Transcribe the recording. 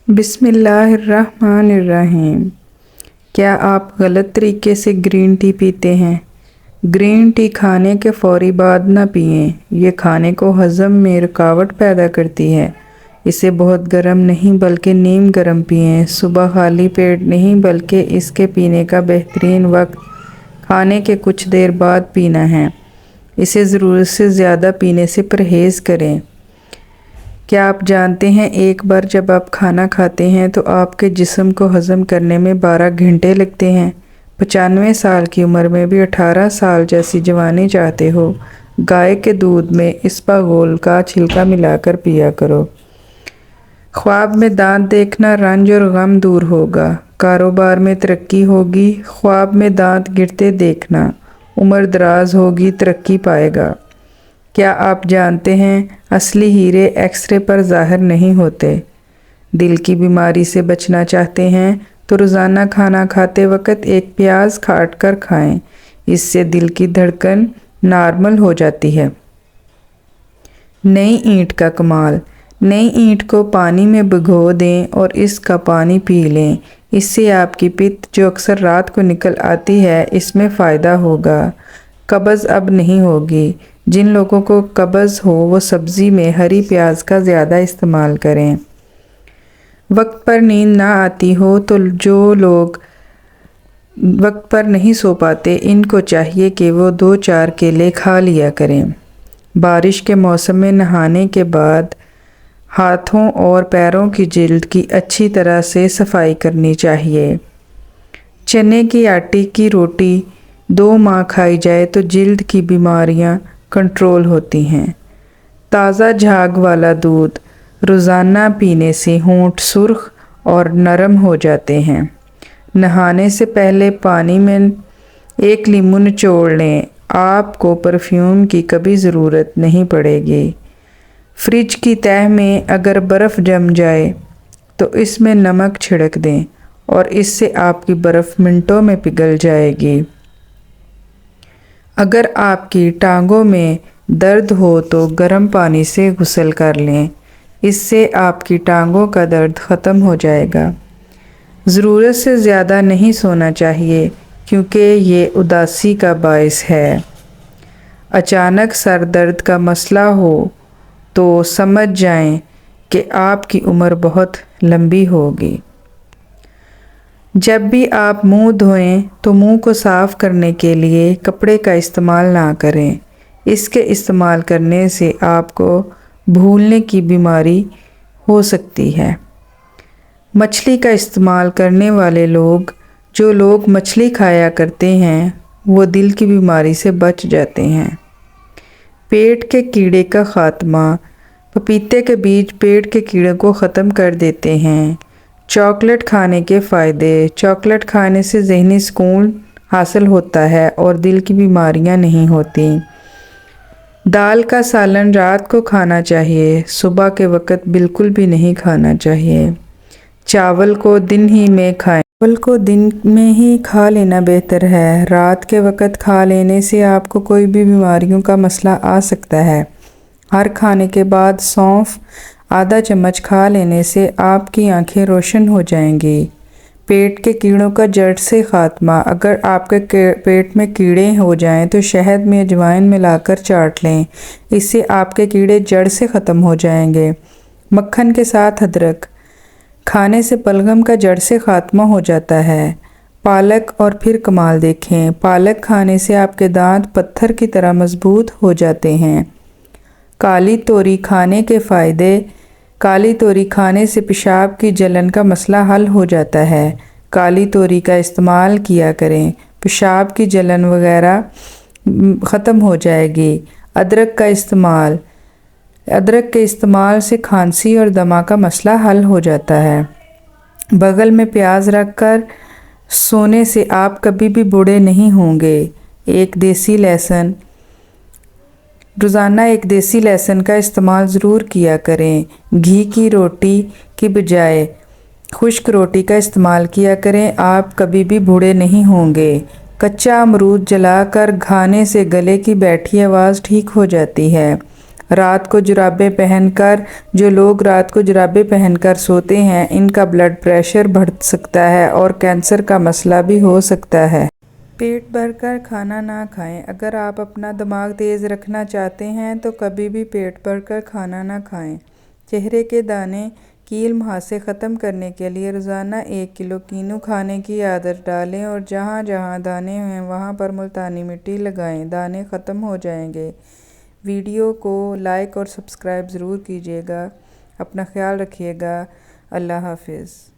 بسم اللہ الرحمن الرحیم۔ کیا آپ غلط طریقے سے گرین ٹی پیتے ہیں؟ گرین ٹی کھانے کے فوری بعد نہ پئیں، یہ کھانے کو ہضم میں رکاوٹ پیدا کرتی ہے۔ اسے بہت گرم نہیں بلکہ نیم گرم پئیں۔ صبح خالی پیٹ نہیں بلکہ اس کے پینے کا بہترین وقت کھانے کے کچھ دیر بعد پینا ہے۔ اسے ضرورت سے زیادہ پینے سے پرہیز کریں۔ کیا آپ جانتے ہیں ایک بار جب آپ کھانا کھاتے ہیں تو آپ کے جسم کو ہضم کرنے میں 12 گھنٹے لگتے ہیں؟ 95 سال کی عمر میں بھی 18 سال جیسی جوانی چاہتے ہو؟ گائے کے دودھ میں اسپاغول کا چھلکا ملا کر پیا کرو۔ خواب میں دانت دیکھنا رنج اور غم دور ہوگا، کاروبار میں ترقی ہوگی۔ خواب میں دانت گرتے دیکھنا عمر دراز ہوگی، ترقی پائے گا۔ کیا آپ جانتے ہیں اصلی ہیرے ایکس رے پر ظاہر نہیں ہوتے؟ دل کی بیماری سے بچنا چاہتے ہیں تو روزانہ کھانا کھاتے وقت ایک پیاز کاٹ کر کھائیں، اس سے دل کی دھڑکن نارمل ہو جاتی ہے۔ نئی اینٹ کا کمال۔ نئی اینٹ کو پانی میں بھگو دیں اور اس کا پانی پی لیں، اس سے آپ کی پت جو اکثر رات کو نکل آتی ہے اس میں فائدہ ہوگا۔ قبض اب نہیں ہوگی۔ جن لوگوں کو قبض ہو وہ سبزی میں ہری پیاز کا زیادہ استعمال کریں۔ وقت پر نیند نہ آتی ہو تو جو لوگ وقت پر نہیں سو پاتے ان کو چاہیے کہ وہ 2-4 کیلے کھا لیا کریں۔ بارش کے موسم میں نہانے کے بعد ہاتھوں اور پیروں کی جلد کی اچھی طرح سے صفائی کرنی چاہیے۔ چنے کی آٹے کی روٹی 2 ماہ کھائی جائے تو جلد کی بیماریاں کنٹرول ہوتی ہیں۔ تازہ جھاگ والا دودھ روزانہ پینے سے ہونٹ سرخ اور نرم ہو جاتے ہیں۔ نہانے سے پہلے پانی میں 1 لیموں نچوڑ لیں، آپ کو پرفیوم کی کبھی ضرورت نہیں پڑے گی۔ فریج کی تہہ میں اگر برف جم جائے تو اس میں نمک چھڑک دیں اور اس سے آپ کی برف منٹوں میں پگھل جائے گی۔ اگر آپ کی ٹانگوں میں درد ہو تو گرم پانی سے غسل کر لیں، اس سے آپ کی ٹانگوں کا درد ختم ہو جائے گا۔ ضرورت سے زیادہ نہیں سونا چاہیے کیونکہ یہ اداسی کا باعث ہے۔ اچانک سر درد کا مسئلہ ہو تو سمجھ جائیں کہ آپ کی عمر بہت لمبی ہوگی۔ جب بھی آپ منہ دھوئیں تو منہ کو صاف کرنے کے لیے کپڑے کا استعمال نہ کریں، اس کے استعمال کرنے سے آپ کو بھولنے کی بیماری ہو سکتی ہے۔ مچھلی کا استعمال کرنے والے جو لوگ مچھلی کھایا کرتے ہیں وہ دل کی بیماری سے بچ جاتے ہیں۔ پیٹ کے کیڑے کا خاتمہ۔ پپیتے کے بیج پیٹ کے کیڑے کو ختم کر دیتے ہیں۔ چاکلیٹ کھانے کے فائدے۔ چاکلیٹ کھانے سے ذہنی سکون حاصل ہوتا ہے اور دل کی بیماریاں نہیں ہوتی۔ دال کا سالن رات کو کھانا چاہیے، صبح کے وقت بالکل بھی نہیں کھانا چاہیے۔ چاول کو دن ہی میں کھائیں۔ چاول کو دن میں ہی کھا لینا بہتر ہے، رات کے وقت کھا لینے سے آپ کو کوئی بھی بیماریوں کا مسئلہ آ سکتا ہے۔ ہر کھانے کے بعد سونف آدھا چمچ کھا لینے سے آپ کی آنکھیں روشن ہو جائیں گی۔ پیٹ کے کیڑوں کا جڑ سے خاتمہ۔ اگر آپ کے پیٹ میں کیڑے ہو جائیں تو شہد میں اجوائن ملا کر چاٹ لیں، اس سے آپ کے کیڑے جڑ سے ختم ہو جائیں گے۔ مکھن کے ساتھ ادرک کھانے سے بلغم کا جڑ سے خاتمہ ہو جاتا ہے۔ پالک اور پھر کمال دیکھیں، پالک کھانے سے آپ کے دانت پتھر کی طرح مضبوط ہو جاتے ہیں۔ کالی توری کھانے کے فائدے۔ کالی توری کھانے سے پیشاب کی جلن کا مسئلہ حل ہو جاتا ہے۔ کالی توری کا استعمال کیا کریں، پیشاب کی جلن وغیرہ ختم ہو جائے گی۔ ادرک کا استعمال۔ ادرک کے استعمال سے کھانسی اور دمہ کا مسئلہ حل ہو جاتا ہے۔ بغل میں پیاز رکھ کر سونے سے آپ کبھی بھی بوڑھے نہیں ہوں گے۔ روزانہ ایک دیسی لہسن کا استعمال ضرور کیا کریں۔ گھی کی روٹی کی بجائے خشک روٹی کا استعمال کیا کریں، آپ کبھی بھی بوڑھے نہیں ہوں گے۔ کچا امرود جلا کر کھانے سے گلے کی بیٹھی آواز ٹھیک ہو جاتی ہے۔ رات کو جرابیں پہن کر جو لوگ رات کو جرابیں پہن کر سوتے ہیں ان کا بلڈ پریشر بڑھ سکتا ہے اور کینسر کا مسئلہ بھی ہو سکتا ہے۔ پیٹ بھر کر کھانا نہ کھائیں۔ اگر آپ اپنا دماغ تیز رکھنا چاہتے ہیں تو کبھی بھی پیٹ بھر کر کھانا نہ کھائیں۔ چہرے کے دانے کیل مہاسے ختم کرنے کے لیے روزانہ 1 کلو کینو کھانے کی عادت ڈالیں اور جہاں جہاں دانے ہیں وہاں پر ملتانی مٹی لگائیں، دانے ختم ہو جائیں گے۔ ویڈیو کو لائک اور سبسکرائب ضرور کیجیے گا۔ اپنا خیال رکھیے گا۔ اللہ حافظ۔